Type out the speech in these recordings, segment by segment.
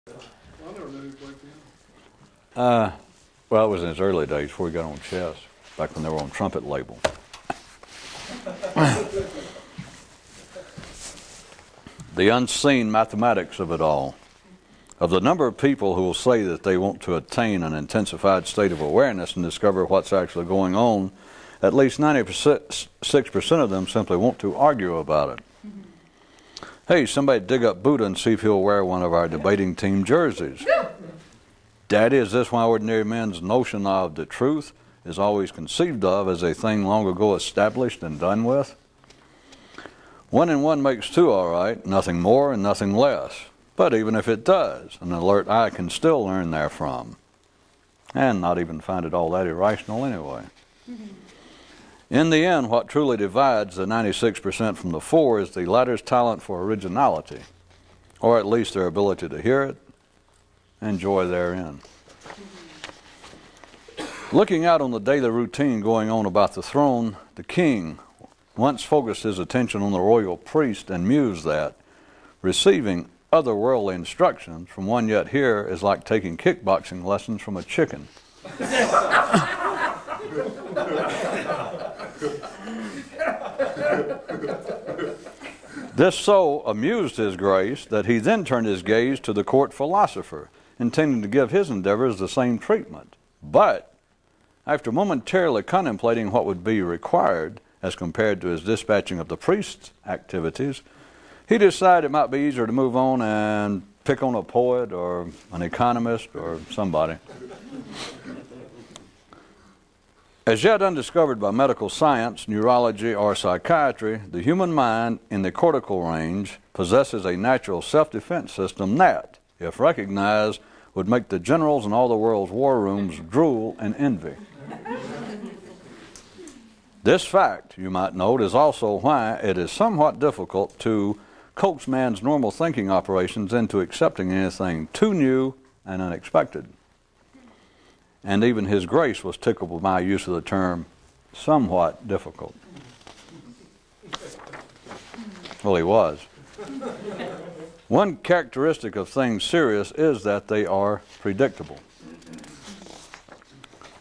I never knew he played piano. Well, it was in his early days before he got on chess, back when they were on trumpet label. The unseen mathematics of it all. Of the number of people who will say that they want to attain an intensified state of awareness and discover what's actually going on, at least 96% of them simply want to argue about it. Hey, somebody dig up Buddha and see if he'll wear one of our debating team jerseys. Daddy, is this why ordinary men's notion of the truth is always conceived of as a thing long ago established and done with? 1 and 1 makes 2, all right, nothing more and nothing less. But even if it does, an alert eye can still learn therefrom, and not even find it all that irrational anyway. In the end, what truly divides the 96% from the 4 is the latter's talent for originality, or at least their ability to hear it and joy therein. Looking out on the daily routine going on about the throne, the king once focused his attention on the royal priest and mused that receiving otherworldly instructions from one yet here is like taking kickboxing lessons from a chicken. This so amused his grace that he then turned his gaze to the court philosopher, intending to give his endeavors the same treatment. But after momentarily contemplating what would be required as compared to his dispatching of the priest's activities, he decided it might be easier to move on and pick on a poet or an economist or somebody. As yet undiscovered by medical science, neurology, or psychiatry, the human mind in the cortical range possesses a natural self-defense system that, if recognized, would make the generals in all the world's war rooms drool and envy. This fact, you might note, is also why it is somewhat difficult to coax man's normal thinking operations into accepting anything too new and unexpected. And even his grace was tickled with my use of the term somewhat difficult. Well, he was. One characteristic of things serious is that they are predictable.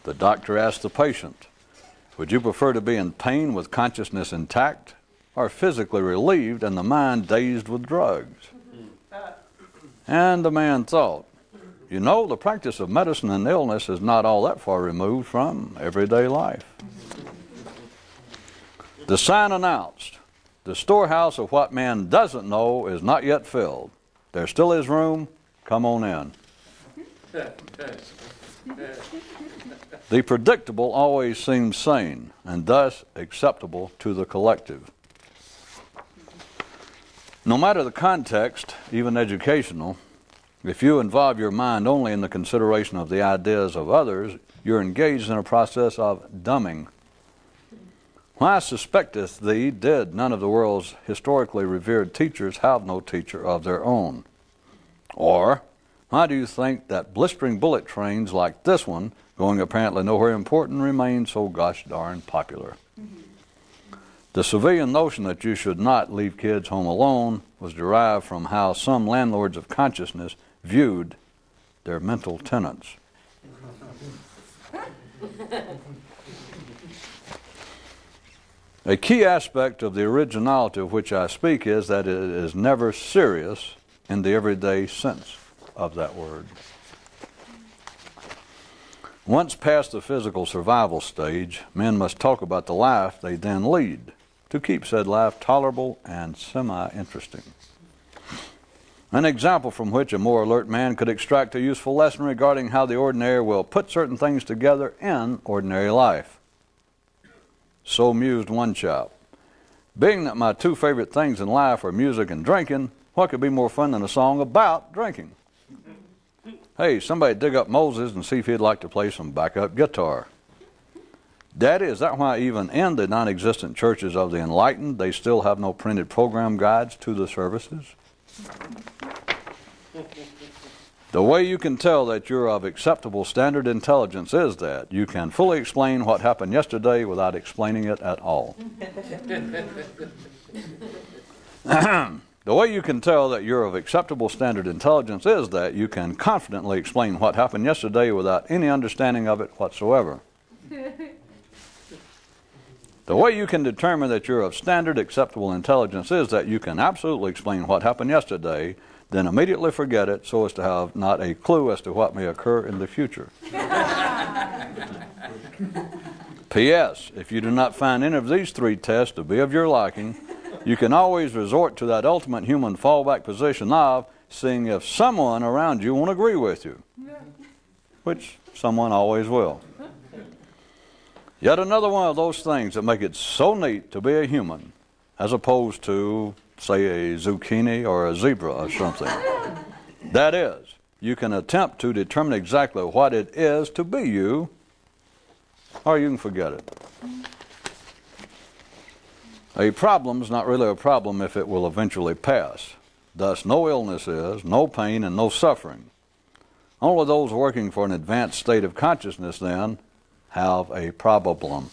The doctor asked the patient, would you prefer to be in pain with consciousness intact or physically relieved and the mind dazed with drugs? And the man thought, you know, the practice of medicine and illness is not all that far removed from everyday life. The sign announced, the storehouse of what man doesn't know is not yet filled. There still is room, come on in. The predictable always seems sane and thus acceptable to the collective. No matter the context, even educational, if you involve your mind only in the consideration of the ideas of others, you're engaged in a process of dumbing. Why suspecteth thee did none of the world's historically revered teachers have no teacher of their own? Or, why do you think that blistering bullet trains like this one, going apparently nowhere important, remain so gosh darn popular? The civilian notion that you should not leave kids home alone was derived from how some landlords of consciousness viewed their mental tenants. A key aspect of the originality of which I speak is that it is never serious in the everyday sense of that word. Once past the physical survival stage, men must talk about the life they then lead to keep said life tolerable and semi-interesting. An example from which a more alert man could extract a useful lesson regarding how the ordinary will put certain things together in ordinary life. So mused one chap, being that my two favorite things in life are music and drinking, what could be more fun than a song about drinking? Hey, somebody dig up Moses and see if he'd like to play some backup guitar. Daddy, is that why even in the non-existent churches of the enlightened, they still have no printed program guides to the services? The way you can tell that you're of acceptable standard intelligence is that you can fully explain what happened yesterday without explaining it at all. The way you can tell that you're of acceptable standard intelligence is that you can confidently explain what happened yesterday without any understanding of it whatsoever. The way you can determine that you're of standard acceptable intelligence is that you can absolutely explain what happened yesterday, then immediately forget it so as to have not a clue as to what may occur in the future. P.S. If you do not find any of these three tests to be of your liking, you can always resort to that ultimate human fallback position of seeing if someone around you won't agree with you, which someone always will. Yet another one of those things that make it so neat to be a human, as opposed to, say, a zucchini or a zebra or something. That is, you can attempt to determine exactly what it is to be you, or you can forget it. A problem's not really a problem if it will eventually pass. Thus, no illness is, no pain, and no suffering. Only those working for an advanced state of consciousness, then, have a problem.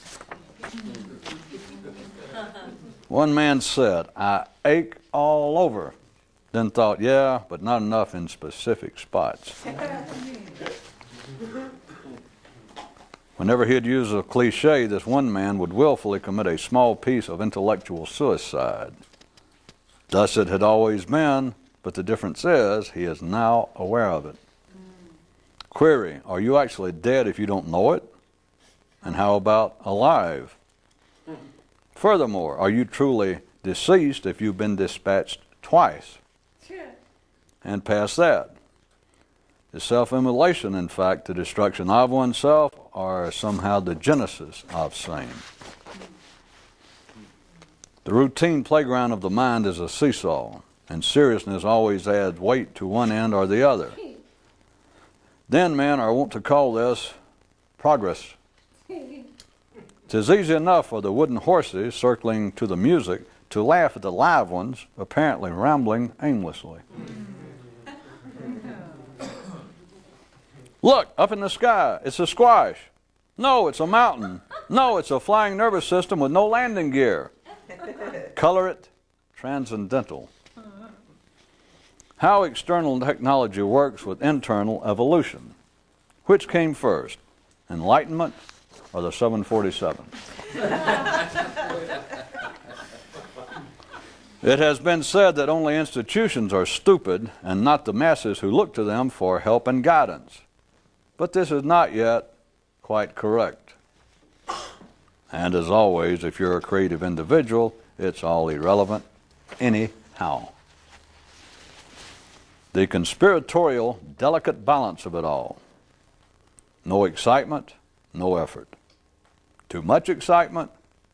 One man said, I ache all over. Then thought, yeah, but not enough in specific spots. Whenever he'd use a cliche, this one man would willfully commit a small piece of intellectual suicide. Thus it had always been, but the difference is he is now aware of it. Query, are you actually dead if you don't know it? And how about alive? Furthermore, are you truly deceased if you've been dispatched twice? And past that? Is self-immolation, in fact, the destruction of oneself, or somehow the genesis of same? The routine playground of the mind is a seesaw, and seriousness always adds weight to one end or the other. Then men are wont to call this progress. 'Tis easy enough for the wooden horses circling to the music to laugh at the live ones apparently rambling aimlessly. Look, up in the sky, it's a squash. No, it's a mountain. No, it's a flying nervous system with no landing gear. Color it transcendental. How external technology works with internal evolution. Which came first, enlightenment or the 747? It has been said that only institutions are stupid and not the masses who look to them for help and guidance. But this is not yet quite correct. And as always, if you're a creative individual, it's all irrelevant anyhow. The conspiratorial, delicate balance of it all. No excitement, no effort. Too much excitement,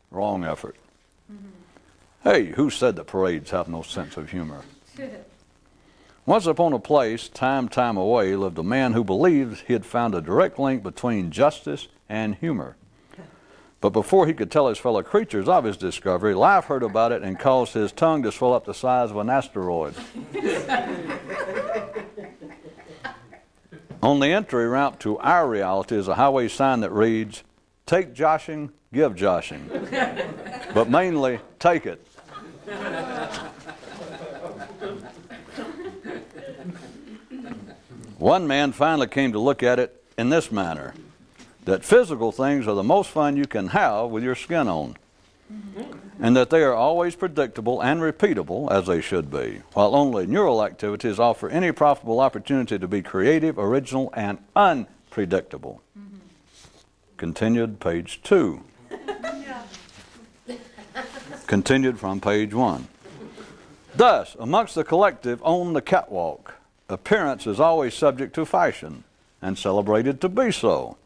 wrong effort. Hey, who said that parades have no sense of humor? Once upon a place, time away, lived a man who believed he had found a direct link between justice and humor. But before he could tell his fellow creatures of his discovery, life heard about it and caused his tongue to swell up the size of an asteroid. On the entry ramp to our reality is a highway sign that reads, "Take joshing, give joshing," but mainly, take it. One man finally came to look at it in this manner, that physical things are the most fun you can have with your skin on, and that they are always predictable and repeatable, as they should be, while only neural activities offer any profitable opportunity to be creative, original, and unpredictable. Continued, page 2. Continued from page 1. Thus, amongst the collective on the catwalk, appearance is always subject to fashion and celebrated to be so,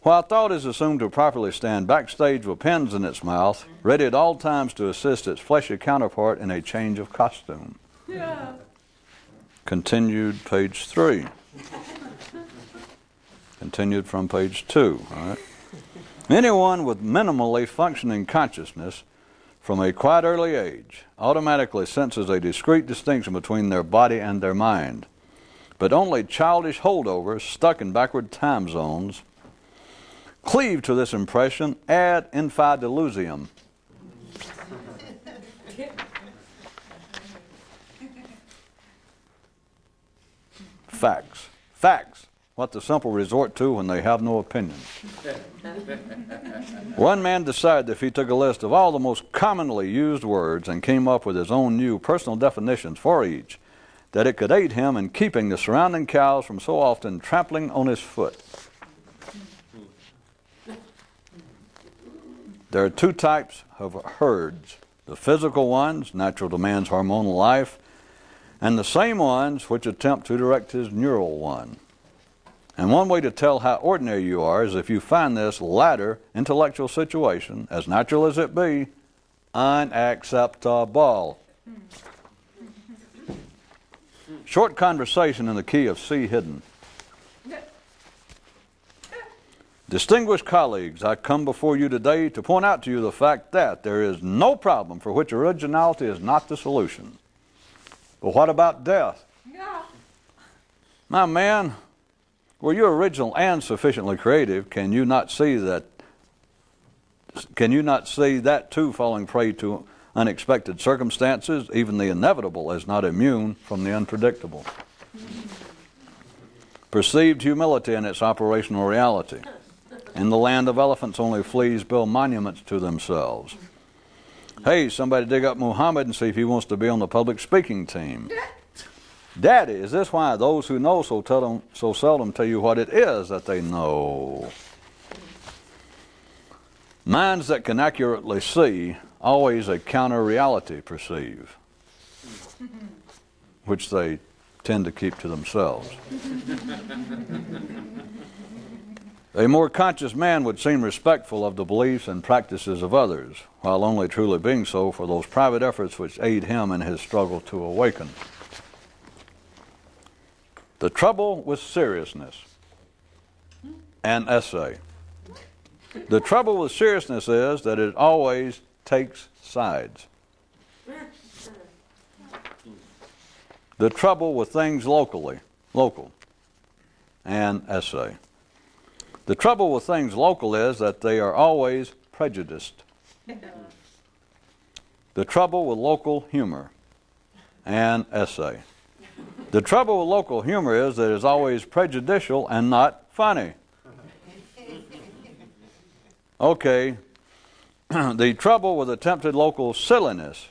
while thought is assumed to properly stand backstage with pens in its mouth, ready at all times to assist its fleshy counterpart in a change of costume. Yeah. Continued, page 3. Continued from page 2. All right. Anyone with minimally functioning consciousness from a quite early age automatically senses a discrete distinction between their body and their mind. But only childish holdovers stuck in backward time zones cleave to this impression ad infinitum. Facts. Facts. What the simple resort to when they have no opinion. One man decided if he took a list of all the most commonly used words and came up with his own new personal definitions for each, that it could aid him in keeping the surrounding cows from so often trampling on his foot. There are two types of herds: the physical ones, natural to man's hormonal life, and the same ones which attempt to direct his neural one. And one way to tell how ordinary you are is if you find this latter intellectual situation, as natural as it be, unacceptable. Short conversation in the key of C hidden. Distinguished colleagues, I come before you today to point out to you the fact that there is no problem for which originality is not the solution. But what about death? Yeah. My man, were you original and sufficiently creative, can you not see that too falling prey to unexpected circumstances? Even the inevitable is not immune from the unpredictable. Perceived humility in its operational reality. In the land of elephants, only fleas build monuments to themselves. Hey, somebody dig up Muhammad and see if he wants to be on the public speaking team. Daddy, is this why those who know so seldom tell you what it is that they know? Minds that can accurately see always a counter-reality perceive, which they tend to keep to themselves. A more conscious man would seem respectful of the beliefs and practices of others, while only truly being so for those private efforts which aid him in his struggle to awaken. The trouble with seriousness. An essay. The trouble with seriousness is that it always takes sides. The trouble with things local. An essay. The trouble with things local is that they are always prejudiced. The trouble with local humor. An essay. The trouble with local humor is that it is always prejudicial and not funny. Okay. The trouble with attempted local silliness.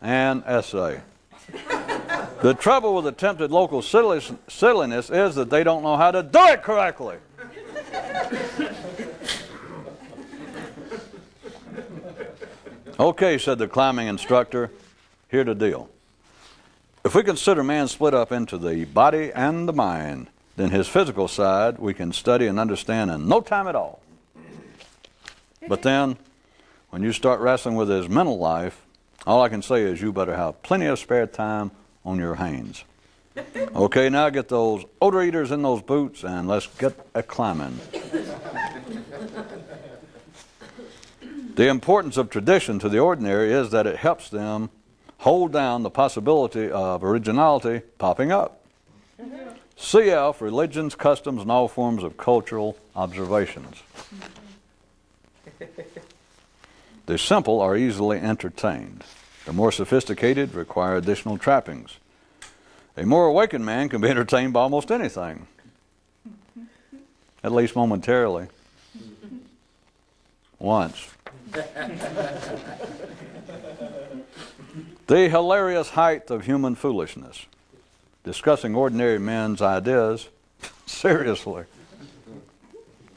An essay. The trouble with attempted local silliness is that they don't know how to do it correctly. Okay, said the climbing instructor, here to deal. If we consider man split up into the body and the mind, then his physical side we can study and understand in no time at all. But then, when you start wrestling with his mental life, all I can say is you better have plenty of spare time on your hands. Okay, now get those odor eaters in those boots and let's get a climbing. The importance of tradition to the ordinary is that it helps them hold down the possibility of originality popping up. CF, religions, customs, and all forms of cultural observations. The simple are easily entertained. The more sophisticated require additional trappings. A more awakened man can be entertained by almost anything, at least momentarily. Once. The hilarious height of human foolishness. Discussing ordinary men's ideas seriously.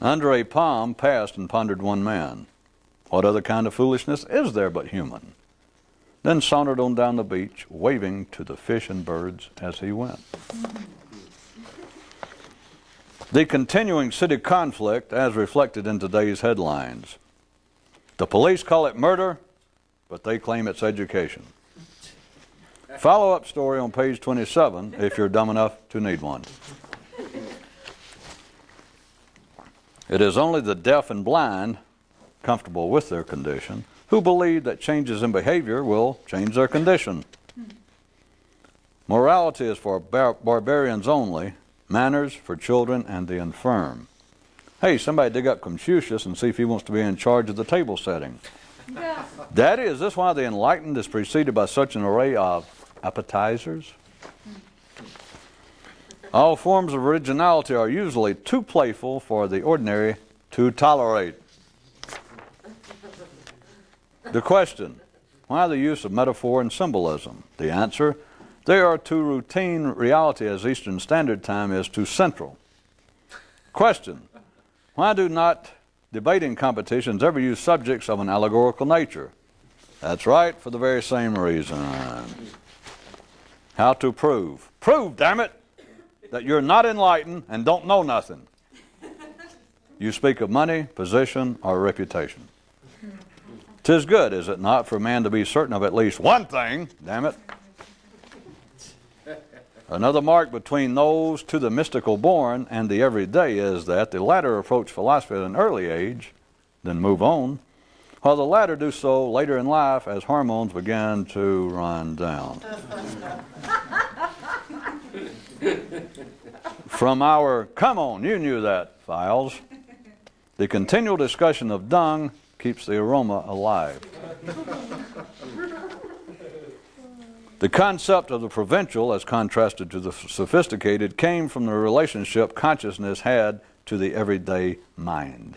Under a palm passed and pondered one man. What other kind of foolishness is there but human? Then sauntered on down the beach, waving to the fish and birds as he went. The continuing city conflict as reflected in today's headlines. The police call it murder, but they claim it's education. Follow-up story on page 27 if you're dumb enough to need one. It is only the deaf and blind, comfortable with their condition, who believe that changes in behavior will change their condition. Morality is for barbarians only, manners for children and the infirm. Hey, somebody dig up Confucius and see if he wants to be in charge of the table setting. Yeah. Daddy, is this why the enlightened is preceded by such an array of appetizers? All forms of originality are usually too playful for the ordinary to tolerate. The question, why the use of metaphor and symbolism? The answer, they are too routine reality as Eastern Standard Time is too central. Question, why do not debating competitions ever use subjects of an allegorical nature? That's right, for the very same reason. How to prove? Prove, damn it, that you're not enlightened and don't know nothing. You speak of money, position, or reputation. 'Tis good, is it not, for a man to be certain of at least one thing, damn it. Another mark between those to the mystical born and the everyday is that the latter approach philosophy at an early age, then move on, while the latter do so later in life as hormones begin to run down. From our "come on, you knew that" files, the continual discussion of dung keeps the aroma alive. The concept of the provincial, as contrasted to the sophisticated, came from the relationship consciousness had to the everyday mind.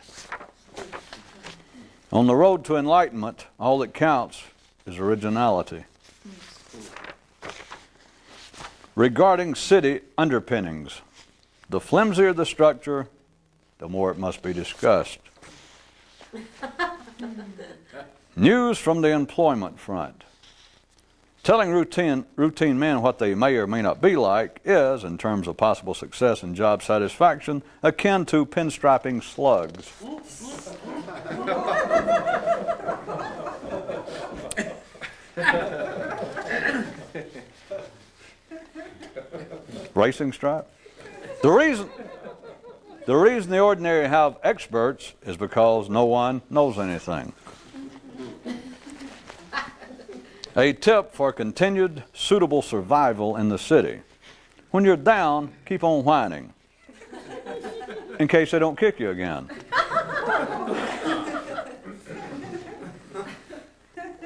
On the road to enlightenment, all that counts is originality. Regarding city underpinnings, the flimsier the structure, the more it must be discussed. News from the employment front. Telling routine men what they may or may not be like is, in terms of possible success and job satisfaction, akin to pinstriping slugs. Racing stripe? The reason the ordinary have experts is because no one knows anything. A tip for continued suitable survival in the city. When you're down, keep on whining, in case they don't kick you again.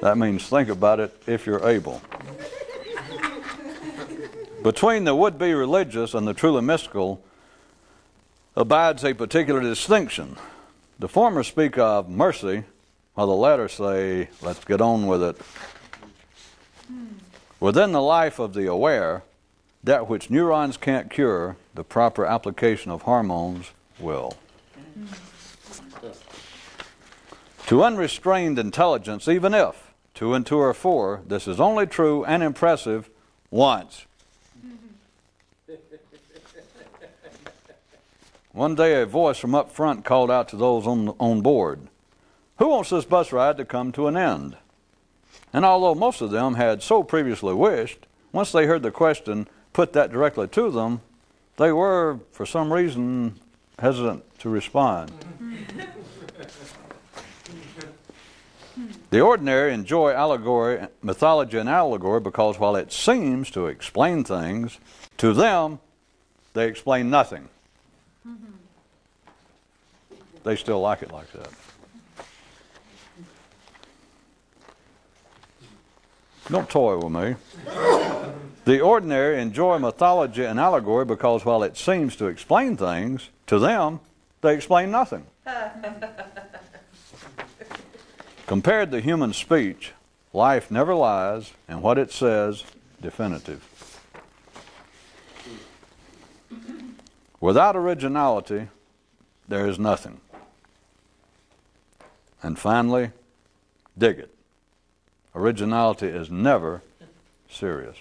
That means think about it if you're able. Between the would-be religious and the truly mystical abides a particular distinction. The former speak of mercy, while the latter say, let's get on with it. Within the life of the aware, that which neurons can't cure, the proper application of hormones will. To unrestrained intelligence, even if 2 and 2 are 4, this is only true and impressive once. One day a voice from up front called out to those on board, "Who wants this bus ride to come to an end?" And although most of them had so previously wished, once they heard the question put that directly to them, they were, for some reason, hesitant to respond. The ordinary enjoy allegory, mythology and allegory because while it seems to explain things, to them, they explain nothing. They still like it like that. Don't toy with me. The ordinary enjoy mythology and allegory because while it seems to explain things, to them, they explain nothing. Compared to human speech, life never lies, and what it says, definitive. Without originality, there is nothing. And finally, dig it. Originality is never serious.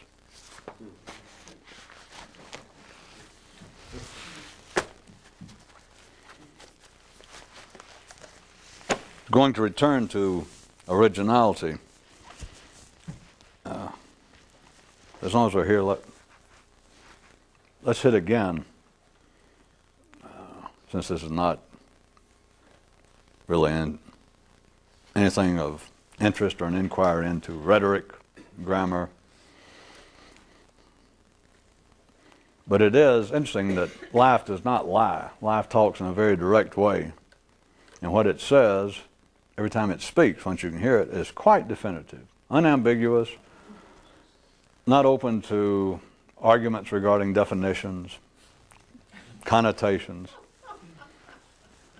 Going to return to originality. As long as we're here, let's hit again, since this is not really anything of interest or an inquiry into rhetoric, grammar. But it is interesting that life does not lie. Life talks in a very direct way. And what it says, every time it speaks, once you can hear it, is quite definitive, unambiguous, not open to arguments regarding definitions. connotations.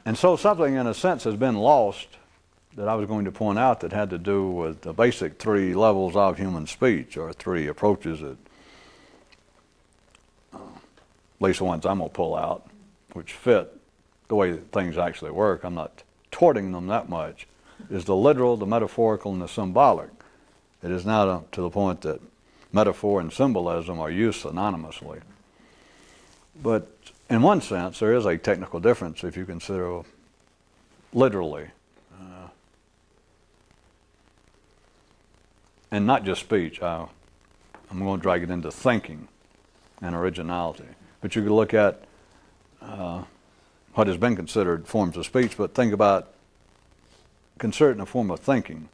And so something, in a sense, has been lost that I was going to point out that had to do with the basic three levels of human speech, or three approaches that, at least the ones I'm going to pull out, which fit the way that things actually work. I'm not torting them that much. Is the literal, the metaphorical, and the symbolic. It is now to the point that metaphor and symbolism are used synonymously. But in one sense, there is a technical difference if you consider literally. And not just speech. I'm going to drag it into thinking and originality. But you can look at what has been considered forms of speech, but think about, consider it in a form of thinking,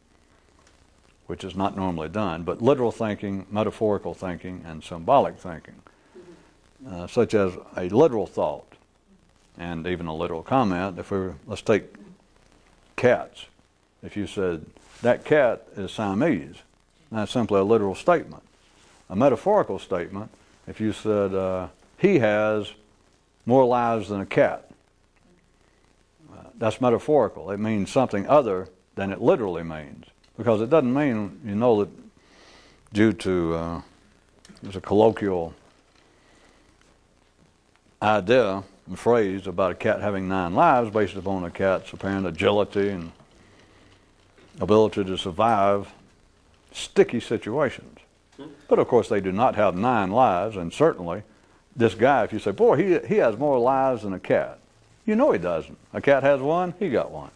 which is not normally done, but literal thinking, metaphorical thinking, and symbolic thinking, such as a literal thought and even a literal comment. Let's take cats. If you said, that cat is Siamese, that's simply a literal statement. A metaphorical statement, if you said, he has more lives than a cat, that's metaphorical. It means something other than it literally means. Because it doesn't mean, that due to, there's a colloquial idea and phrase about a cat having 9 lives based upon a cat's apparent agility and ability to survive sticky situations. But of course they do not have 9 lives, and certainly this guy, if you say, boy, he has more lives than a cat, he doesn't. A cat has 1, he got 1.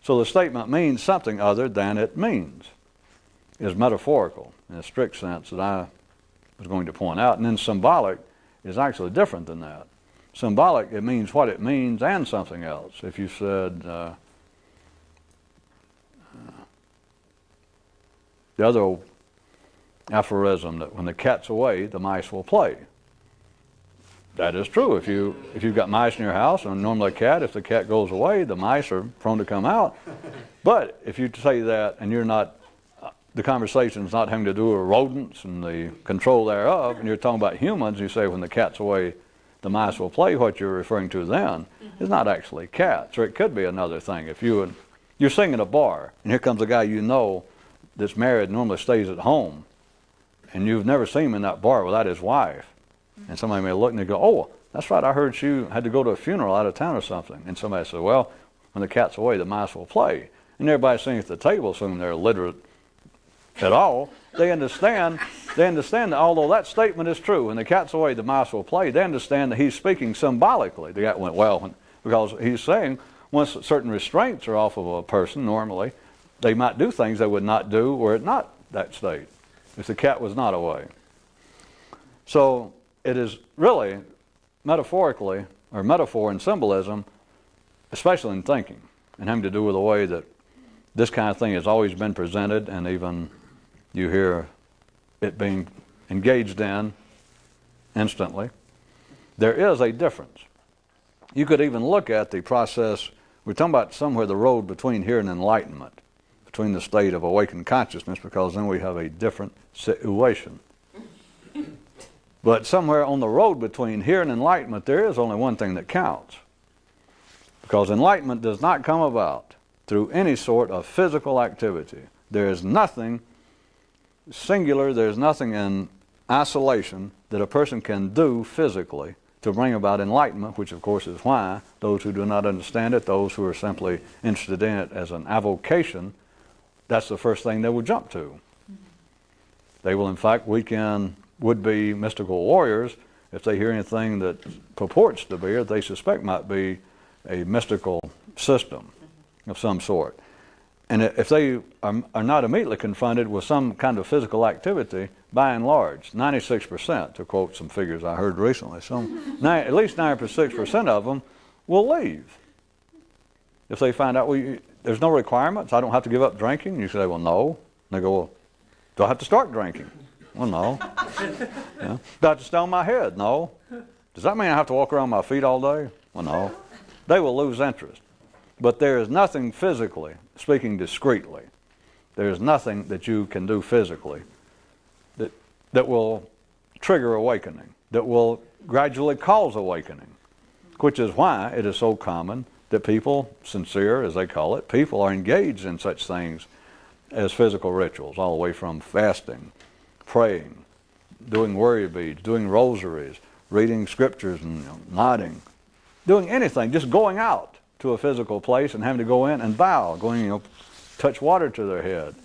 So the statement means something other than it means, is metaphorical in a strict sense that I was going to point out. And then symbolic is actually different than that. Symbolic, it means what it means and something else. If you said, the other aphorism that when the cat's away, the mice will play. That is true. If you've got mice in your house, and normally a cat, if the cat goes away, the mice are prone to come out. But if you say that and you're not, the conversation is not having to do with rodents and the control thereof, and you're talking about humans, you say when the cat's away, the mice will play, what you're referring to then is not actually cats, or it could be another thing. If you're sitting at a bar, and here comes a guy that's married, normally stays at home, and you've never seen him in that bar without his wife. And somebody may look and they go, oh, that's right, I heard she had to go to a funeral out of town or something. And somebody said, well, when the cat's away, the mice will play. And everybody sitting at the table, assuming they're illiterate at all, they understand that although that statement is true, when the cat's away, the mice will play, they understand that he's speaking symbolically. The guy went, well, because he's saying once certain restraints are off of a person, normally, they might do things they would not do were it not that state, if the cat was not away. So it is really metaphorically, or metaphor and symbolism, especially in thinking, and having to do with the way that this kind of thing has always been presented, and even you hear it being engaged in instantly. There is a difference. You could even look at the process, we're talking about somewhere the road between here and enlightenment, between the state of awakened consciousness, because then we have a different situation. But somewhere on the road between here and enlightenment, there is only one thing that counts. Because enlightenment does not come about through any sort of physical activity. There is nothing singular, there is nothing in isolation that a person can do physically to bring about enlightenment, which of course is why those who do not understand it, those who are simply interested in it as an avocation, that's the first thing they will jump to. They will, in fact, would-be mystical warriors, if they hear anything that purports to be, or they suspect might be, a mystical system of some sort. And if they are not immediately confronted with some kind of physical activity, by and large, 96%, to quote some figures I heard recently, at least 96% of them will leave. If they find out, there's no requirements, I don't have to give up drinking, you say, well, no. And they go, well, do I have to start drinking? Well, no. Yeah. Do I have to stay on my head? No. Does that mean I have to walk around my feet all day? Well, no. They will lose interest. But there is nothing physically, speaking discreetly, there is nothing that you can do physically that will trigger awakening. that will gradually cause awakening, which is why it is so common that people, sincere as they call it, people are engaged in such things as physical rituals, all the way from fasting, praying, doing worry beads, doing rosaries, reading scriptures and nodding, doing anything, just going out to a physical place and having to go in and bow, going, touch water to their head.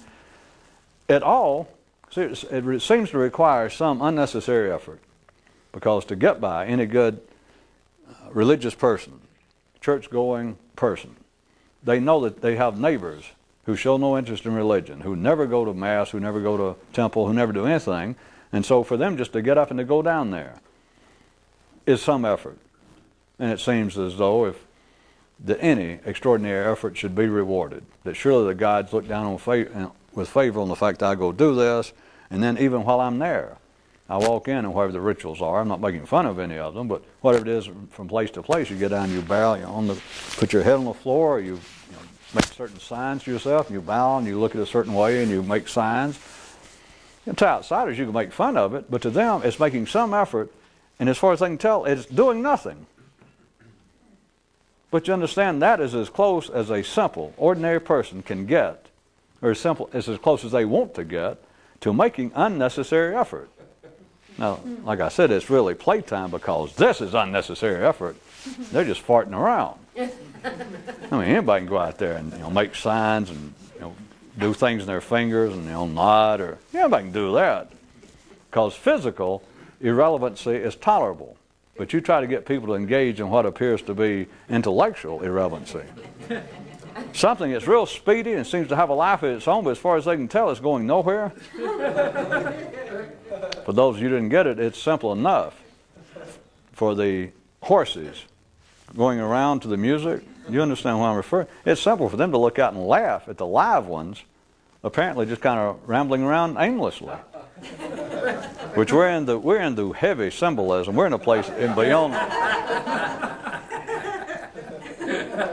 It seems to require some unnecessary effort, because to get by any good religious person, church-going person, they know that they have neighbors who show no interest in religion, who never go to Mass, who never go to temple, who never do anything, and so for them just to get up and to go down there is some effort. And it seems as though that any extraordinary effort should be rewarded, that surely the gods look down with favor on the fact that I go do this, and then even while I'm there, I walk in and whatever the rituals are, I'm not making fun of any of them, but whatever it is from place to place, you get down, you bow, put your head on the floor, you make certain signs to yourself, and you bow, and you look at a certain way, and you make signs. To outsiders, you can make fun of it, but to them, it's making some effort, and as far as they can tell, it's doing nothing. But you understand that is as close as a simple, ordinary person can get, or as close as they want to get, to making unnecessary effort. Now, like I said, it's really playtime, because this is unnecessary effort. They're just farting around. I mean, anybody can go out there and make signs and do things in their fingers and nod, or anybody can do that, because physical irrelevancy is tolerable. But you try to get people to engage in what appears to be intellectual irrelevancy, something that's real speedy and seems to have a life of its own, but as far as they can tell, it's going nowhere. For those of you who didn't get it, it's simple enough. For the horses going around to the music, you understand what I'm referring to? It's simple for them to look out and laugh at the live ones, apparently just kind of rambling around aimlessly. Which we're into heavy symbolism. We're in a place beyond.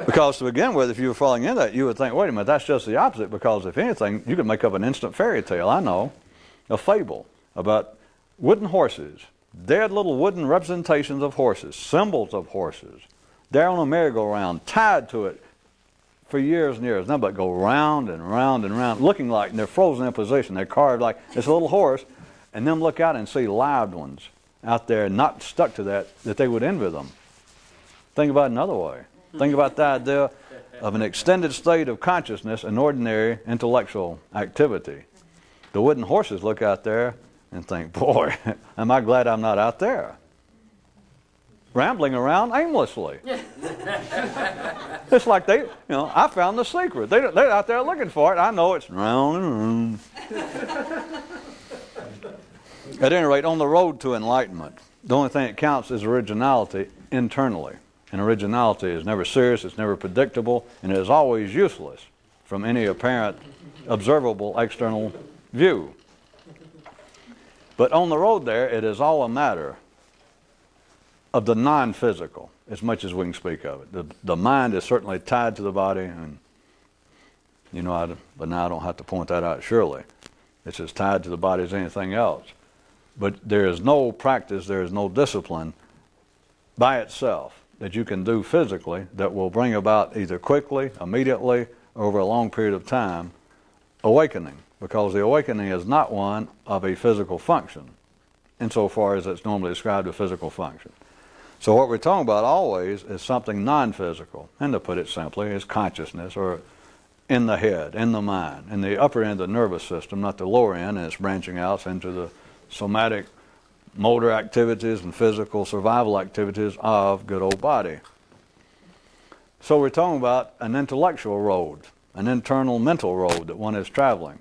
Because to begin with, if you were falling into that, you would think, wait a minute, that's just the opposite, because if anything, you could make up an instant fairy tale, I know, a fable about wooden horses, dead little wooden representations of horses, symbols of horses. They're on a merry-go-round, tied to it for years and years. Nothing but go round and round and round, looking like they're frozen in position. They're carved like this little horse, and then look out and see live ones out there not stuck to that they would envy them. Think about it another way. Think about the idea of an extended state of consciousness and ordinary intellectual activity. The wooden horses look out there and think, boy, am I glad I'm not out there, rambling around aimlessly. It's like I found the secret. They're out there looking for it. I know it's round and round. At any rate, on the road to enlightenment, the only thing that counts is originality internally. And originality is never serious, it's never predictable, and it is always useless from any apparent observable external view. But on the road there, it is all a matter of the non-physical, as much as we can speak of it. The mind is certainly tied to the body, and but now I don't have to point that out, surely. It's as tied to the body as anything else. But there is no practice, there is no discipline by itself that you can do physically that will bring about either quickly, immediately, or over a long period of time, awakening. Because the awakening is not one of a physical function, insofar as it's normally described as physical function. So what we're talking about always is something non-physical, and to put it simply, is consciousness, or in the head, in the mind, in the upper end of the nervous system, not the lower end, and it's branching out into the somatic motor activities and physical survival activities of good old body. So we're talking about an intellectual road, an internal mental road that one is traveling.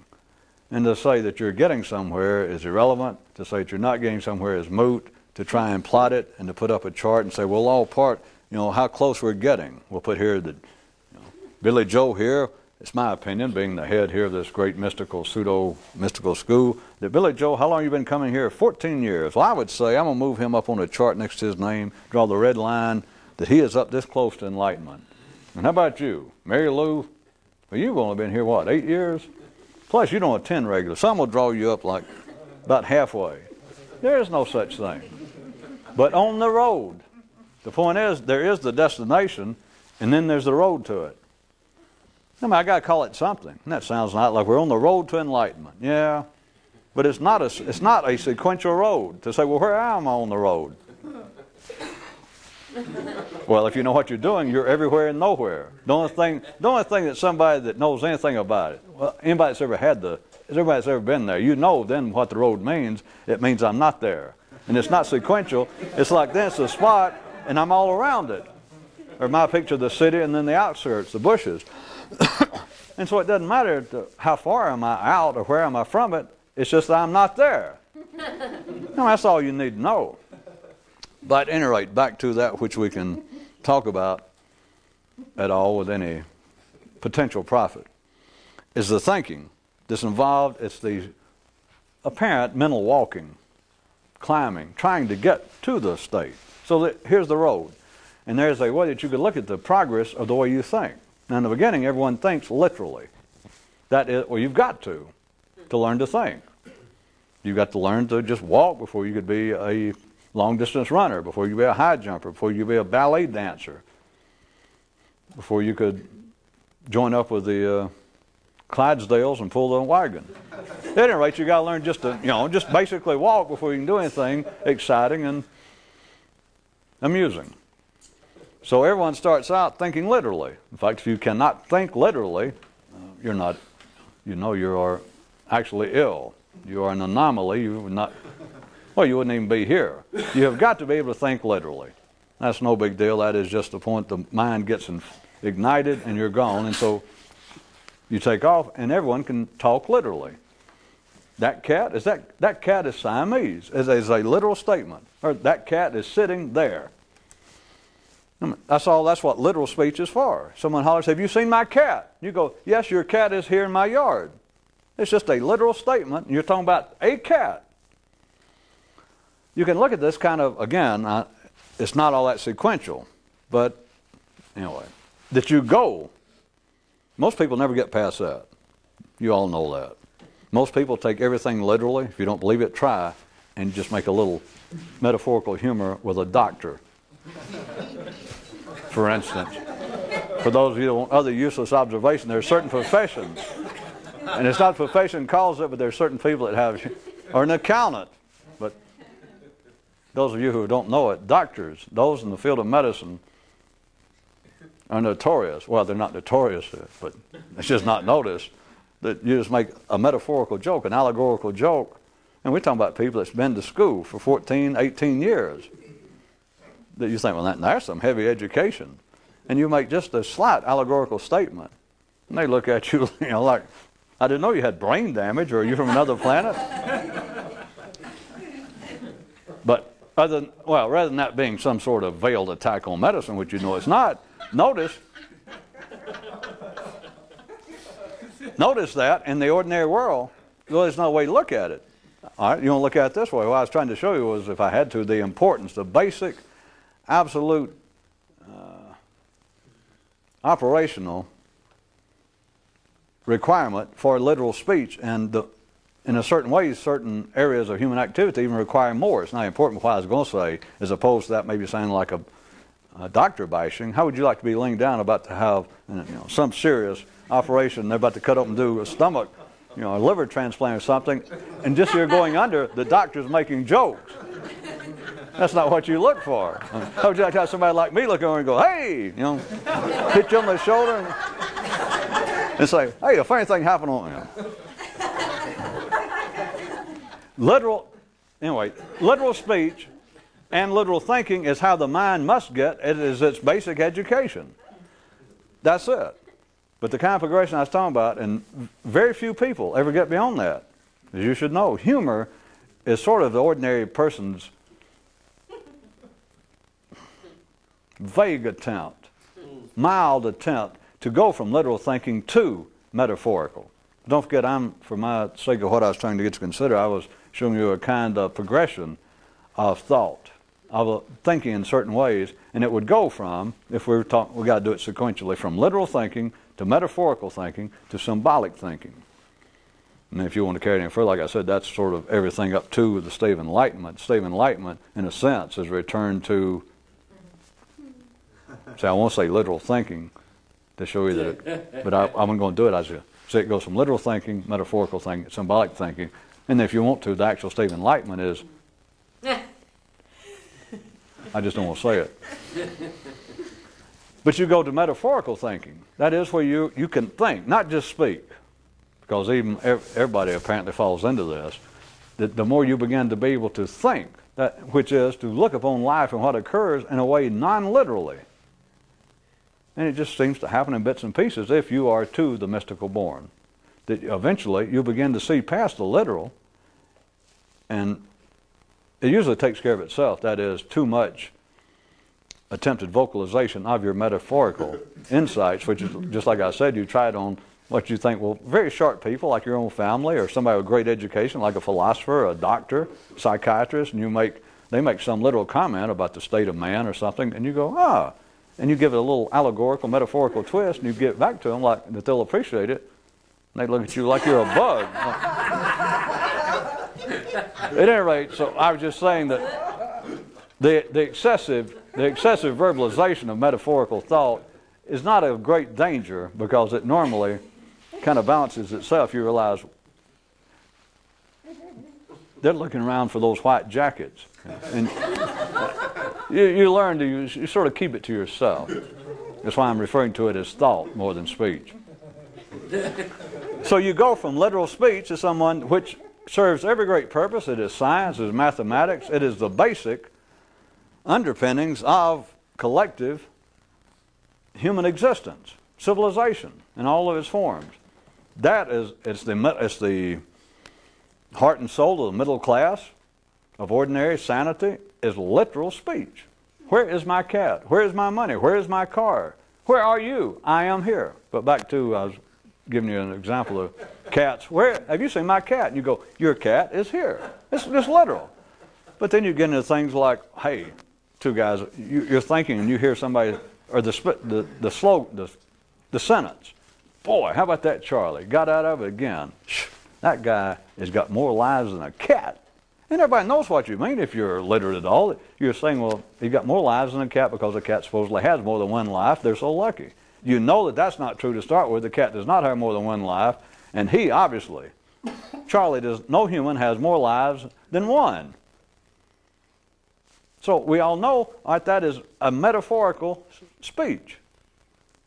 And to say that you're getting somewhere is irrelevant. To say that you're not getting somewhere is moot. To try and plot it and to put up a chart and say, we'll all part, how close we're getting. We'll put here that Billy Joe here, it's my opinion, being the head here of this great pseudo-mystical school, that Billy Joe, how long have you been coming here? 14 years. Well, I would say I'm going to move him up on a chart next to his name, draw the red line, that he is up this close to enlightenment. And how about you? Mary Lou, well, you've only been here, 8 years? Plus, you don't attend regular. Some will draw you up like about halfway. There is no such thing. but on the road. The point is, there is the destination, and then there's the road to it. I mean, I got to call it something. And that sounds like we're on the road to enlightenment. Yeah, but it's not a sequential road to say, well, where am I on the road? Well, if you know what you're doing, you're everywhere and nowhere. The only thing that somebody that knows anything about it, well, anybody that's ever been there, you know then what the road means. It means I'm not there. And it's not sequential. It's like this, a spot, and I'm all around it. Or my picture of the city and then the outskirts, the bushes. And so it doesn't matter how far am I out or where am I from it. It's just that I'm not there. No, that's all you need to know. But at any rate, back to that which we can talk about at all with any potential profit, is the thinking that's involved. It's the apparent mental walking, climbing, trying to get to the state. So here's the road. And there's a way that you could look at the progress of the way you think. Now in the beginning, everyone thinks literally. That is, well, you've got to learn to think. You've got to learn to just walk before you could be a long-distance runner, before you could be a high jumper, before you could be a ballet dancer, before you could join up with the Clydesdales and pull the wagon. At any rate, you got to learn just to, just basically walk before you can do anything exciting and amusing. So everyone starts out thinking literally. In fact, if you cannot think literally, you are actually ill. You are an anomaly. You wouldn't even be here. You have got to be able to think literally. That's no big deal. That is just the point. The mind gets ignited and you're gone. And so you take off and everyone can talk literally. That cat is Siamese. Is a literal statement. Or that cat is sitting there. That's all. That's what literal speech is for. Someone hollers, "Have you seen my cat?" You go, "Yes, your cat is here in my yard." It's just a literal statement. And you're talking about a cat. You can look at this kind of, again, it's not all that sequential. But anyway, that you go. Most people never get past that. You all know that. Most people take everything literally. If you don't believe it, try and just make a little metaphorical humor with a doctor. For instance, for those of you who want other useless observation, there are certain professions, and it's not the profession calls it, but there are certain people that have, or an accountant. But those of you who don't know it, doctors, those in the field of medicine, are notorious. Well, they're not notorious, but it's just not noticed that you just make a metaphorical joke, an allegorical joke, and we're talking about people that's been to school for 14, 18 years. That you think, well, that's some heavy education. And you make just a slight allegorical statement. And they look at you, like, I didn't know you had brain damage, or are you from another planet? But rather than that being some sort of veiled attack on medicine, which you know it's not, notice that in the ordinary world, well, there's no way to look at it. All right, you want to look at it this way. What I was trying to show you was, if I had to, the importance, the basic absolute operational requirement for literal speech, and in a certain way, certain areas of human activity even require more. It's not important what I was going to say, as opposed to that maybe sounding like a doctor bashing. How would you like to be laying down about to have some serious operation? They're about to cut open and do a stomach, a liver transplant or something, and just you're going under, the doctor's making jokes. That's not what you look for. How would you like to have somebody like me look over and go, "Hey," hit you on the shoulder and say, "Hey, a funny thing happened on literal speech and literal thinking is how the mind must get. It is its basic education. That's it. But the kind of progression I was talking about, and very few people ever get beyond that. As you should know, humor is sort of the ordinary person's vague attempt, mild attempt to go from literal thinking to metaphorical. Don't forget, for my sake of what I was trying to get to consider, I was showing you a kind of progression of thought, of thinking in certain ways, and it would go from, if we got to do it sequentially, from literal thinking to metaphorical thinking to symbolic thinking. And if you want to carry it any further, like I said, that's sort of everything up to the state of enlightenment. State of enlightenment, in a sense, is return to, I won't say literal thinking to show you that, but I'm going to do it as you say. It goes from literal thinking, metaphorical thinking, symbolic thinking, and if you want to, the actual state of enlightenment is, I just don't want to say it. But you go to metaphorical thinking. That is where you can think, not just speak. Because even everybody apparently falls into this. The more you begin to be able to think, which is to look upon life and what occurs in a way non-literally. And it just seems to happen in bits and pieces if you are too the mystical born. That eventually you begin to see past the literal, and it usually takes care of itself. That is, too much attempted vocalization of your metaphorical insights, which is, just like I said, you try it on what you think, well, very sharp people like your own family or somebody with great education like a philosopher, a doctor, psychiatrist, and they make some literal comment about the state of man or something, and you go, and you give it a little allegorical, metaphorical twist, and you get back to them like that they'll appreciate it, and they look at you like you're a bug. At any rate, so I was just saying that the excessive verbalization of metaphorical thought is not a great danger because it normally kind of balances itself. You realize they're looking around for those white jackets. And you learn you sort of keep it to yourself. That's why I'm referring to it as thought more than speech. So you go from literal speech to someone which serves every great purpose. It is science, it is mathematics, it is the basic underpinnings of collective human existence, civilization in all of its forms. That is, it's the heart and soul of the middle class, of ordinary sanity, is literal speech. Where is my cat? Where is my money? Where is my car? Where are you? I am here. But back to, I was giving you an example of cats. Where have you seen my cat? And you go, your cat is here. It's just literal. But then you get into things like, hey, two guys, you're thinking and you hear somebody, or the sentence. Boy, how about that Charlie? Got out of it again. That guy has got more lives than a cat. And everybody knows what you mean if you're literate at all. You're saying, well, he got more lives than a cat because a cat supposedly has more than one life. They're so lucky. You know that that's not true to start with. The cat does not have more than one life. And he, obviously, Charlie, no human has more lives than one. So we all know that is a metaphorical speech.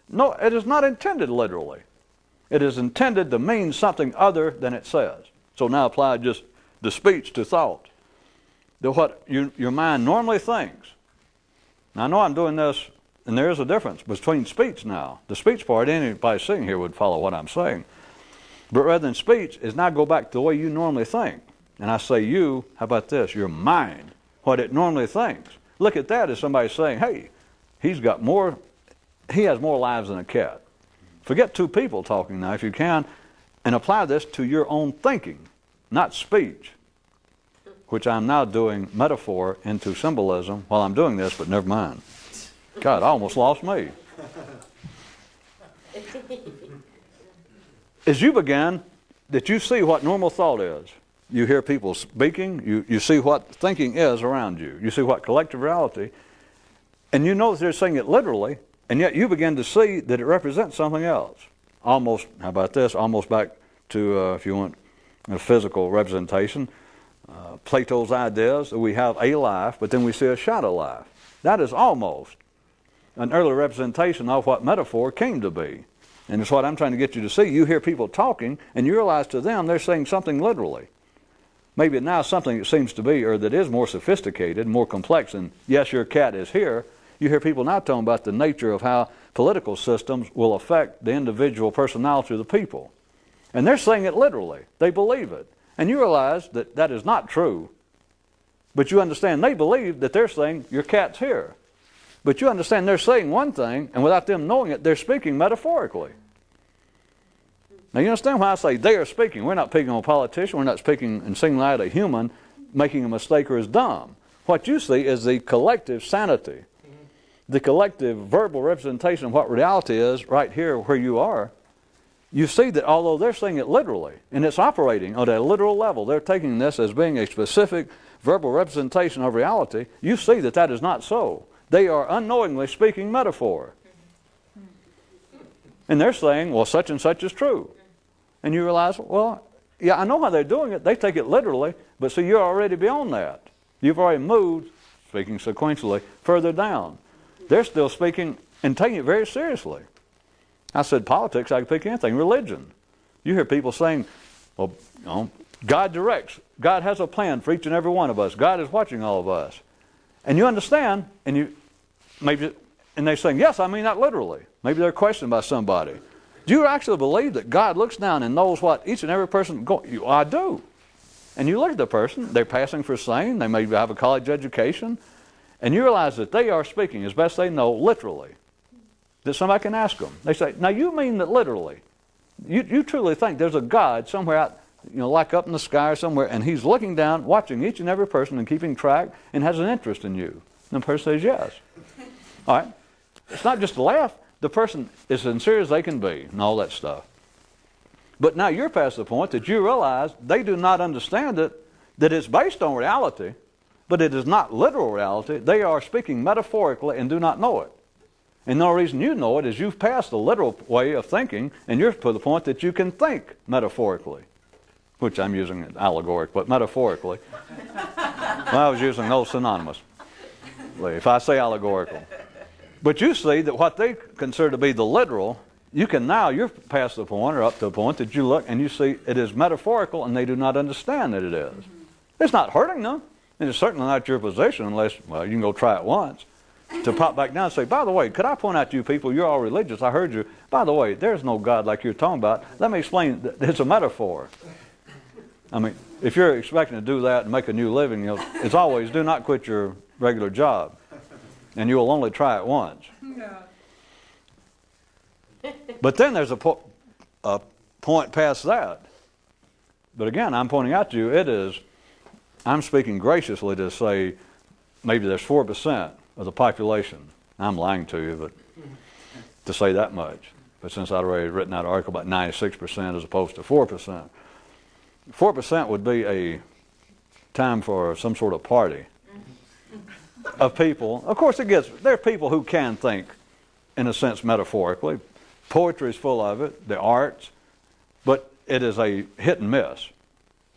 No, it is not intended literally. It is intended to mean something other than it says. So now apply just the speech to thought. To what your mind normally thinks. Now I know I'm doing this, and there is a difference between speech now. The speech part, anybody sitting here would follow what I'm saying. But rather than speech is now go back to the way you normally think. And I say you, how about this? Your mind, what it normally thinks. Look at that as somebody saying, hey, he has more lives than a cat. Forget two people talking now if you can, and apply this to your own thinking, not speech, which I'm now doing metaphor into symbolism while I'm doing this, but never mind. God, I almost lost me. As you begin, that you see what normal thought is. You hear people speaking, you see what thinking is around you. You see what collective reality, and you know that they're saying it literally, and yet you begin to see that it represents something else. Almost, how about this, almost back to, if you want, a physical representation. Plato's ideas that we have a life, but then we see a shadow life. That is almost an early representation of what metaphor came to be. And it's what I'm trying to get you to see. You hear people talking, and you realize to them they're saying something literally. Maybe now something that seems to be, or that is more sophisticated, more complex, and yes, your cat is here. You hear people now talking about the nature of how political systems will affect the individual personality of the people. And they're saying it literally. They believe it. And you realize that that is not true. But you understand they believe that they're saying your cat's here. But you understand they're saying one thing, and without them knowing it, they're speaking metaphorically. Now you understand why I say they are speaking. We're not picking on a politician. We're not speaking and singling out a human making a mistake or is dumb. What you see is the collective sanity, the collective verbal representation of what reality is right here where you are. you see that although they're saying it literally, and it's operating on a literal level, they're taking this as being a specific verbal representation of reality, you see that that is not so. They are unknowingly speaking metaphor. And they're saying, well, such and such is true. And you realize, well, yeah, I know how they're doing it. They take it literally, but see, you're already beyond that. You've already moved, speaking sequentially, further down. They're still speaking and taking it very seriously. I said politics, I can pick anything. Religion. You hear people saying, well, you know, God directs. God has a plan for each and every one of us. God is watching all of us. And you understand, and they're saying, yes, I mean that literally. Maybe they're questioned by somebody. Do you actually believe that God looks down and knows what each and every person I do. And you look at the person, they're passing for sane, they may have a college education, and you realize that they are speaking as best they know literally. That somebody can ask them. They say, now you mean that literally? You truly think there's a God somewhere out, like up in the sky or somewhere, and he's looking down, watching each and every person and keeping track and has an interest in you? And the person says yes. All right. It's not just a laugh. The person is sincere as they can be and all that stuff. But now you're past the point that you realize they do not understand it, that it's based on reality, but it is not literal reality. They are speaking metaphorically and do not know it. And the only reason you know it is you've passed the literal way of thinking, and you're to the point that you can think metaphorically, which I'm using it allegoric, but metaphorically. Well, I was using those synonymous. If I say allegorical. But you see that what they consider to be the literal, you're past the point or up to the point that you look and you see it is metaphorical and they do not understand that it is. It's not hurting them, and it's certainly not your position unless, well, you can go try it once, to pop back down and say, by the way, could I point out to you people, you're all religious, I heard you. By the way, there's no God like you're talking about. Let me explain, it's a metaphor. I mean, if you're expecting to do that and make a new living, it's always do not quit your regular job. And you will only try it once. No. But then there's a point past that. But again, I'm pointing out to you, I'm speaking graciously to say maybe there's 4% of the population. I'm lying to you, but to say that much. But since I'd already written out an article about 96% as opposed to 4%. 4% would be a time for some sort of party of people. Of course, there are people who can think, in a sense, metaphorically. Poetry is full of it, the arts, but it is a hit and miss.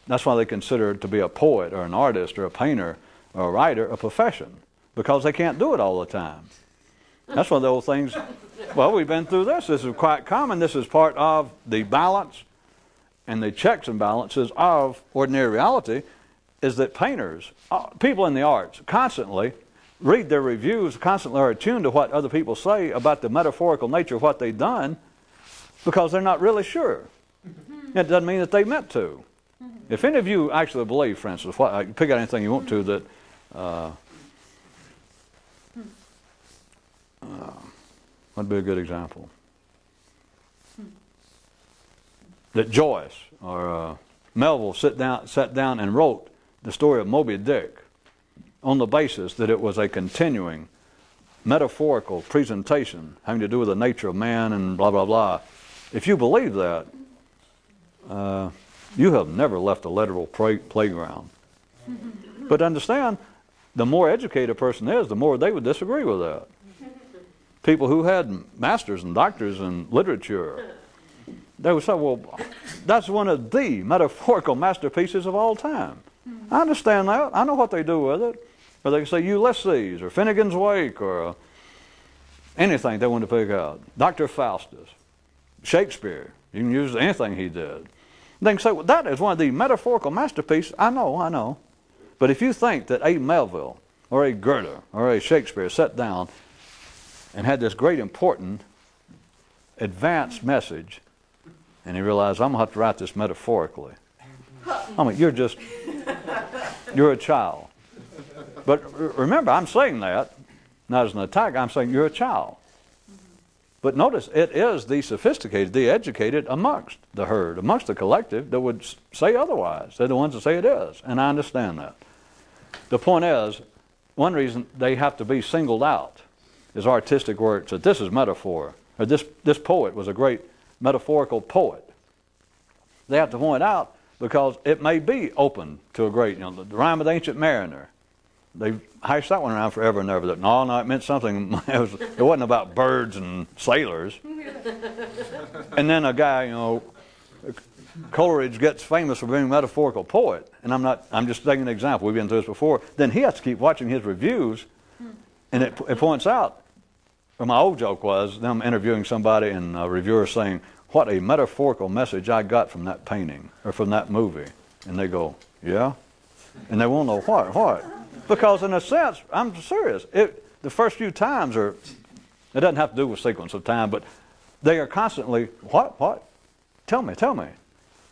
That's why they consider it to be a poet or an artist or a painter or a writer a profession, because they can't do it all the time. That's one of the old things. Well, we've been through this. This is quite common. This is part of the balance and the checks and balances of ordinary reality, is that painters, people in the arts, constantly read their reviews, constantly are attuned to what other people say about the metaphorical nature of what they've done, because they're not really sure. It doesn't mean that they meant to. If any of you actually believe, for instance, pick out anything you want to, that would be a good example. That Joyce or Melville sat down and wrote the story of Moby Dick on the basis that it was a continuing metaphorical presentation having to do with the nature of man and blah, blah, blah. If you believe that, you have never left a literal playground. But understand, the more educated a person is, the more they would disagree with that. People who had masters and doctors in literature, they would say, well, that's one of the metaphorical masterpieces of all time. I understand that. I know what they do with it. Or they can say Ulysses or Finnegan's Wake or anything they want to pick out. Dr. Faustus, Shakespeare. You can use anything he did. They can say, well, that is one of the metaphorical masterpieces. I know. But if you think that a Melville or a Goethe or a Shakespeare sat down and had this great important advanced message, and he realized, I'm going to have to write this metaphorically. I mean, you're a child. But remember, I'm saying that, not as an attack, I'm saying you're a child. But notice, it is the sophisticated, the educated amongst the herd, amongst the collective that would say otherwise. They're the ones that say it is, and I understand that. The point is, one reason they have to be singled out is artistic works, that this is metaphor, or this poet was a great metaphorical poet. They have to point out because it may be open to a great, the rhyme of the ancient mariner. They hashed that one around forever and ever. That no, it meant something. It wasn't about birds and sailors. And then a guy, Coleridge gets famous for being a metaphorical poet. And I'm just taking an example. We've been through this before. Then he has to keep watching his reviews, and it points out. Well, my old joke was them interviewing somebody and a reviewer saying, "What a metaphorical message I got from that painting or from that movie," and they go, "Yeah," and they won't know what. Because in a sense, I'm serious. The first few times it doesn't have to do with sequence of time, but they are constantly, what? Tell me.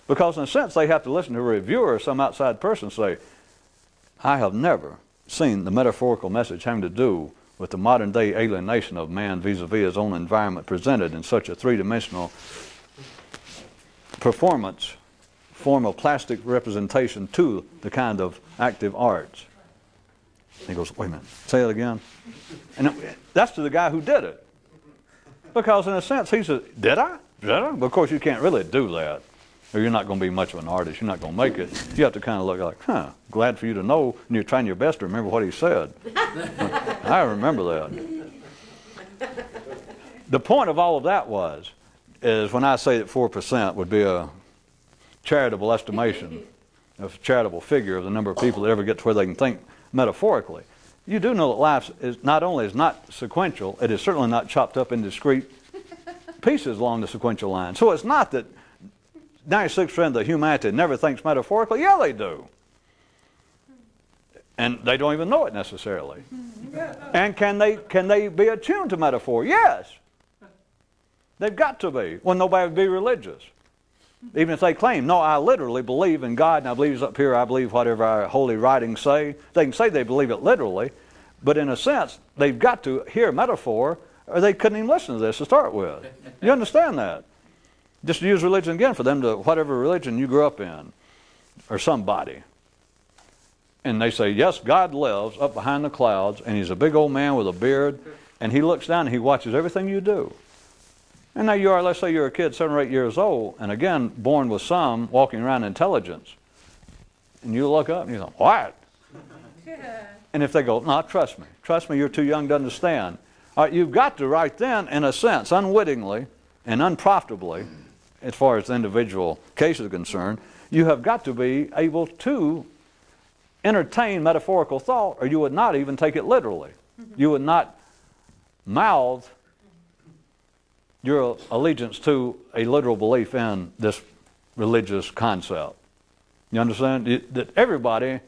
Because in a sense, they have to listen to a reviewer or some outside person say, "I have never seen the metaphorical message having to do with the modern day alienation of man vis-a-vis his own environment presented in such a three-dimensional performance, form of plastic representation to the kind of active arts." He goes, "Wait a minute, say it again." And that's to the guy who did it. Because in a sense, he says, Did I? But of course, you can't really do that. Or you're not going to be much of an artist. You're not going to make it. You have to kind of look like, glad for you to know, and you're trying your best to remember what he said. I remember that. The point of all of that is when I say that 4% would be a charitable estimation, a charitable figure of the number of people that ever get to where they can think metaphorically. You do know that life is not sequential. It is certainly not chopped up in discrete pieces along the sequential line. So it's not that 96% of humanity never thinks metaphorically. Yeah, they do. And they don't even know it necessarily. And can they be attuned to metaphor? Yes. They've got to be. Well, nobody would be religious. Even if they claim, no, I literally believe in God, and I believe He's up here, I believe whatever our holy writings say. They can say they believe it literally, but in a sense, they've got to hear metaphor, or they couldn't even listen to this to start with. You understand that? Just to use religion again for them to, whatever religion you grew up in, or somebody. And they say, yes, God lives up behind the clouds, and He's a big old man with a beard, and He looks down and He watches everything you do. And now you are, let's say you're a kid 7 or 8 years old, and again, born with some walking around intelligence. And you look up and you go, what? And if they go, no, trust me, you're too young to understand. All right, you've got to right then, in a sense, unwittingly and unprofitably, as far as the individual case is concerned, you have got to be able to entertain metaphorical thought, or you would not even take it literally. You would not mouth your allegiance to a literal belief in this religious concept. You understand? That everybody,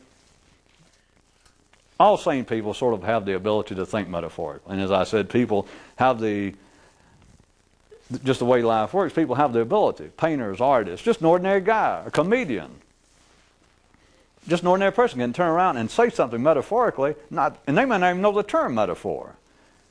all sane people sort of have the ability to think metaphorically. And as I said, people have just the way life works, people have the ability. Painters, artists, just an ordinary guy, a comedian. Just an ordinary person can turn around and say something metaphorically, and they may not even know the term metaphor.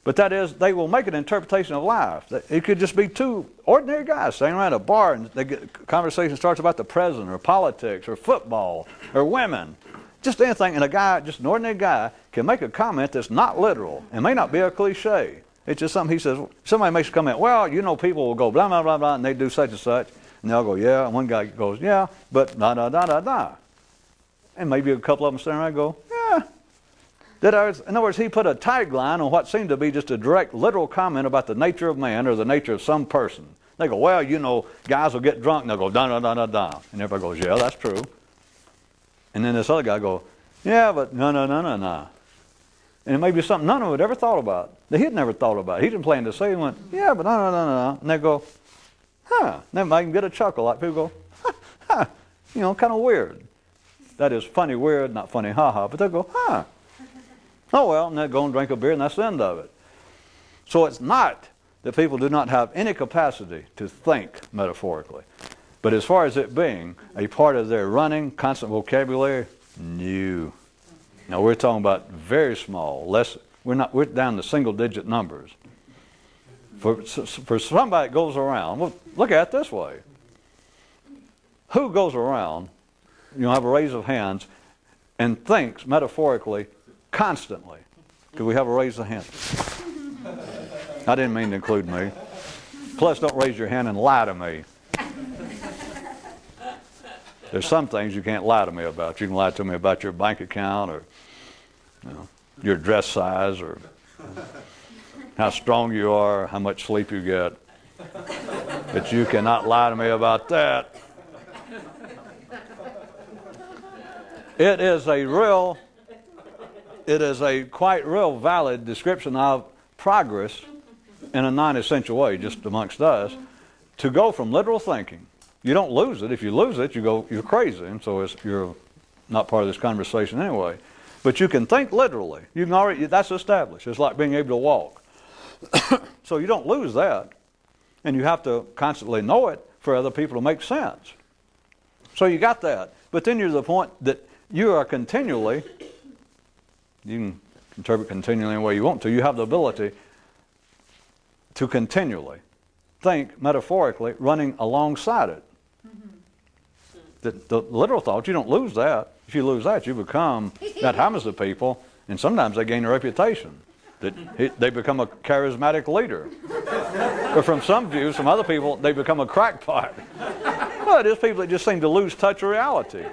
But that is, they will make an interpretation of life. It could just be two ordinary guys sitting around a bar and conversation starts about the president or politics or football or women. Just anything, and a guy, just an ordinary guy, can make a comment that's not literal and may not be a cliche. It's just something he says, somebody makes a comment, well, people will go blah, blah, blah, blah, and they do such and such. And they'll go, yeah. And one guy goes, yeah, but da, da, da, da, da. And maybe a couple of them stand around and go, yeah. In other words, he put a tagline on what seemed to be just a direct, literal comment about the nature of man or the nature of some person. They go, well, guys will get drunk, and they'll go, da, da, da, da, da. And everybody goes, yeah, that's true. And then this other guy goes, yeah, but no, no, no, no, no. And it may be something none of them had ever thought about. That he had never thought about. He didn't plan to say, he went, yeah, but no, no, no, no. And they go, huh. And they might even get a chuckle, like people go, ha, ha. Kind of weird. That is funny, weird, not funny, ha-ha. But they go, huh. Oh, well, and they go and drink a beer, and that's the end of it. So it's not that people do not have any capacity to think metaphorically. But as far as it being a part of their running, constant vocabulary, no. Now, we're talking about very small, we're down to single-digit numbers. For somebody that goes around, well, look at it this way. Who goes around, have a raise of hands, and thinks metaphorically constantly? Could we have a raise of hands? I didn't mean to include me. Plus, don't raise your hand and lie to me. There's some things you can't lie to me about. You can lie to me about your bank account or your dress size or how strong you are, how much sleep you get. But you cannot lie to me about that. It is a quite real valid description of progress in a non-essential way, just amongst us, to go from literal thinking. You don't lose it. If you lose it, you're crazy, and so you're not part of this conversation anyway. But you can think literally. You can already, that's established. It's like being able to walk. So you don't lose that, and you have to constantly know it for other people to make sense. So you got that. But then you're to the point that you are continually, you can interpret continually any way you want to, you have the ability to continually think metaphorically running alongside it. The literal thought, you don't lose that. If you lose that, you become, that happens to people, and sometimes they gain a reputation that they become a charismatic leader. But from some views, from other people, they become a crackpot. Well, it is people that just seem to lose touch of reality.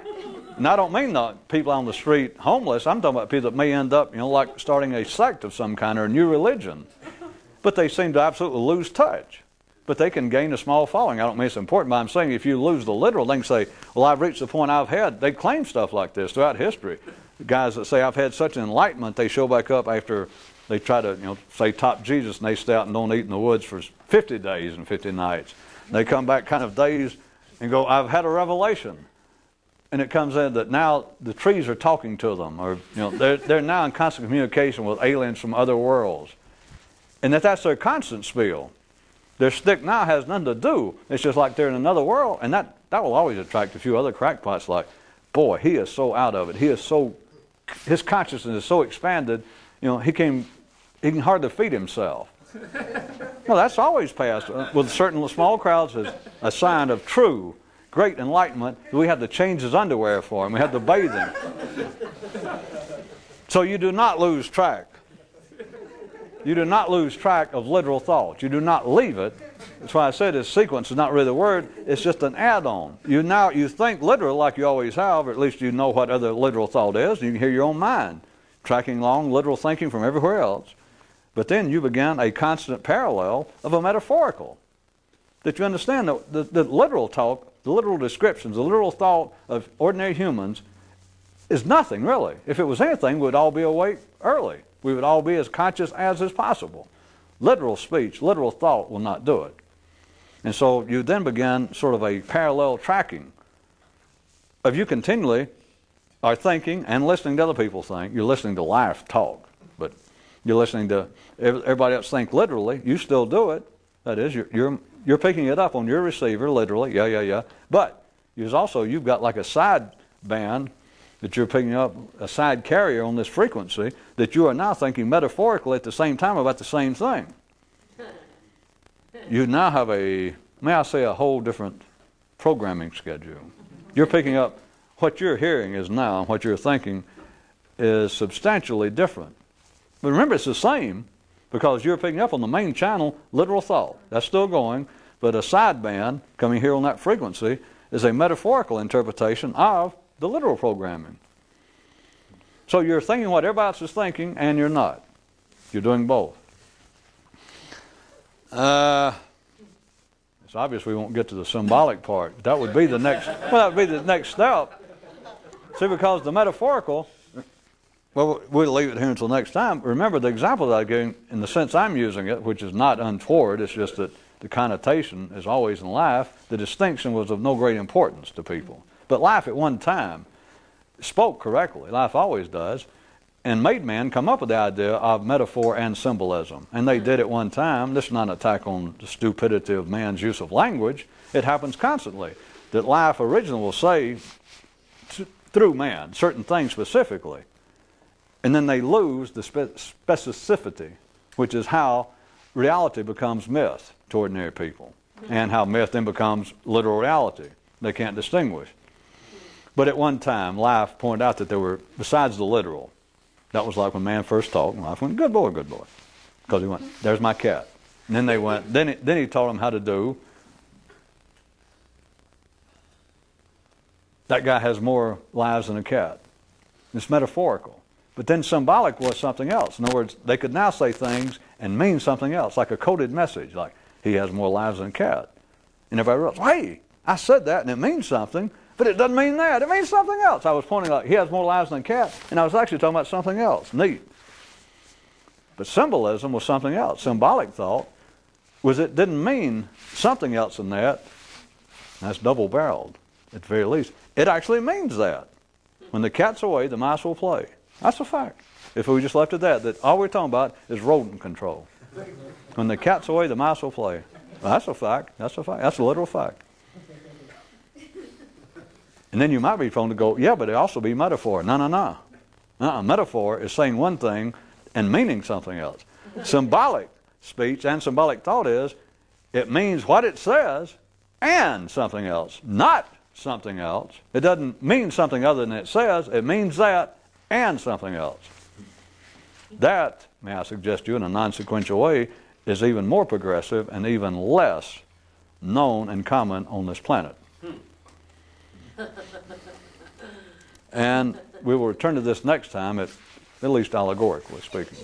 And I don't mean the people on the street homeless. I'm talking about people that may end up, like starting a sect of some kind or a new religion. But they seem to absolutely lose touch. But they can gain a small following. I don't mean it's important, but I'm saying if you lose the literal, they can say, well, I've reached the point I've had. They claim stuff like this throughout history. The guys that say, I've had such enlightenment, they show back up after they try to, say, top Jesus, and they stay out and don't eat in the woods for 50 days and 50 nights. And they come back kind of dazed and go, I've had a revelation. And it comes in that now the trees are talking to them, or they're now in constant communication with aliens from other worlds. And that's their constant spiel. Their stick now has nothing to do. It's just like they're in another world, and that will always attract a few other crackpots like, boy, he is so out of it. His consciousness is so expanded, he can hardly feed himself. Well, that's always passed with certain small crowds as a sign of true, great enlightenment. We had to change his underwear for him. We had to bathe him. So you do not lose track. You do not lose track of literal thought. You do not leave it. That's why I said this sequence is not really the word. It's just an add-on. You think literal like you always have, or at least you know what other literal thought is. You can hear your own mind tracking along literal thinking from everywhere else. But then you begin a constant parallel of a metaphorical. That you understand that the literal talk, the literal descriptions, the literal thought of ordinary humans is nothing really. If it was anything, we'd all be awake early. We would all be as conscious as is possible. Literal speech, literal thought will not do it. And so you then begin sort of a parallel tracking of you continually are thinking and listening to other people think. You're listening to life talk, but you're listening to everybody else think literally. You still do it. That is, you're picking it up on your receiver literally. Yeah. But you've got like a side band that you're picking up, a side carrier on this frequency, that you are now thinking metaphorically at the same time about the same thing. You now have a whole different programming schedule. You're picking up what you're hearing is now, and what you're thinking is substantially different. But remember, it's the same, because you're picking up on the main channel literal thought. That's still going, but a sideband coming here on that frequency is a metaphorical interpretation of the literal programming. So you're thinking what everybody else is thinking, and you're not. You're doing both. It's obvious we won't get to the symbolic part. That would be the next. Well, that would be the next step. See, because the metaphorical. Well, we'll leave it here until next time. Remember the example that I gave, in the sense I'm using it, which is not untoward. It's just that the connotation is always in life. The distinction was of no great importance to people. But life at one time spoke correctly. Life always does. And made man come up with the idea of metaphor and symbolism. And they did at one time. This is not an attack on the stupidity of man's use of language. It happens constantly. That life originally will say, through man, certain things specifically. And then they lose the specificity, which is how reality becomes myth to ordinary people. And how myth then becomes literal reality. They can't distinguish. But at one time, life pointed out that there were, besides the literal, that was like when man first talked, and life went, good boy, good boy. Because he went, there's my cat. And then they went. Then he taught them how to do. That guy has more lives than a cat. It's metaphorical. But then symbolic was something else. In other words, they could now say things and mean something else, like a coded message, like he has more lives than a cat. And everybody realized, hey, I said that and it means something, but it doesn't mean that. It means something else. I was pointing like he has more lives than a cat, and I was actually talking about something else. Neat. But symbolism was something else. Symbolic thought was it didn't mean something else than that. That's double-barreled, at the very least. It actually means that. When the cat's away, the mice will play. That's a fact. If we just left it at that all we're talking about is rodent control. When the cat's away, the mice will play. Well, that's a fact. That's a fact. That's a literal fact. And then you might be prone to go, yeah, but it also be metaphor. No. Metaphor is saying one thing and meaning something else. Symbolic speech and symbolic thought is it means what it says and something else, not something else. It doesn't mean something other than it says. It means that and something else. That, may I suggest to you in a non-sequential way, is even more progressive and even less known and common on this planet. And we will return to this next time, at least allegorically speaking.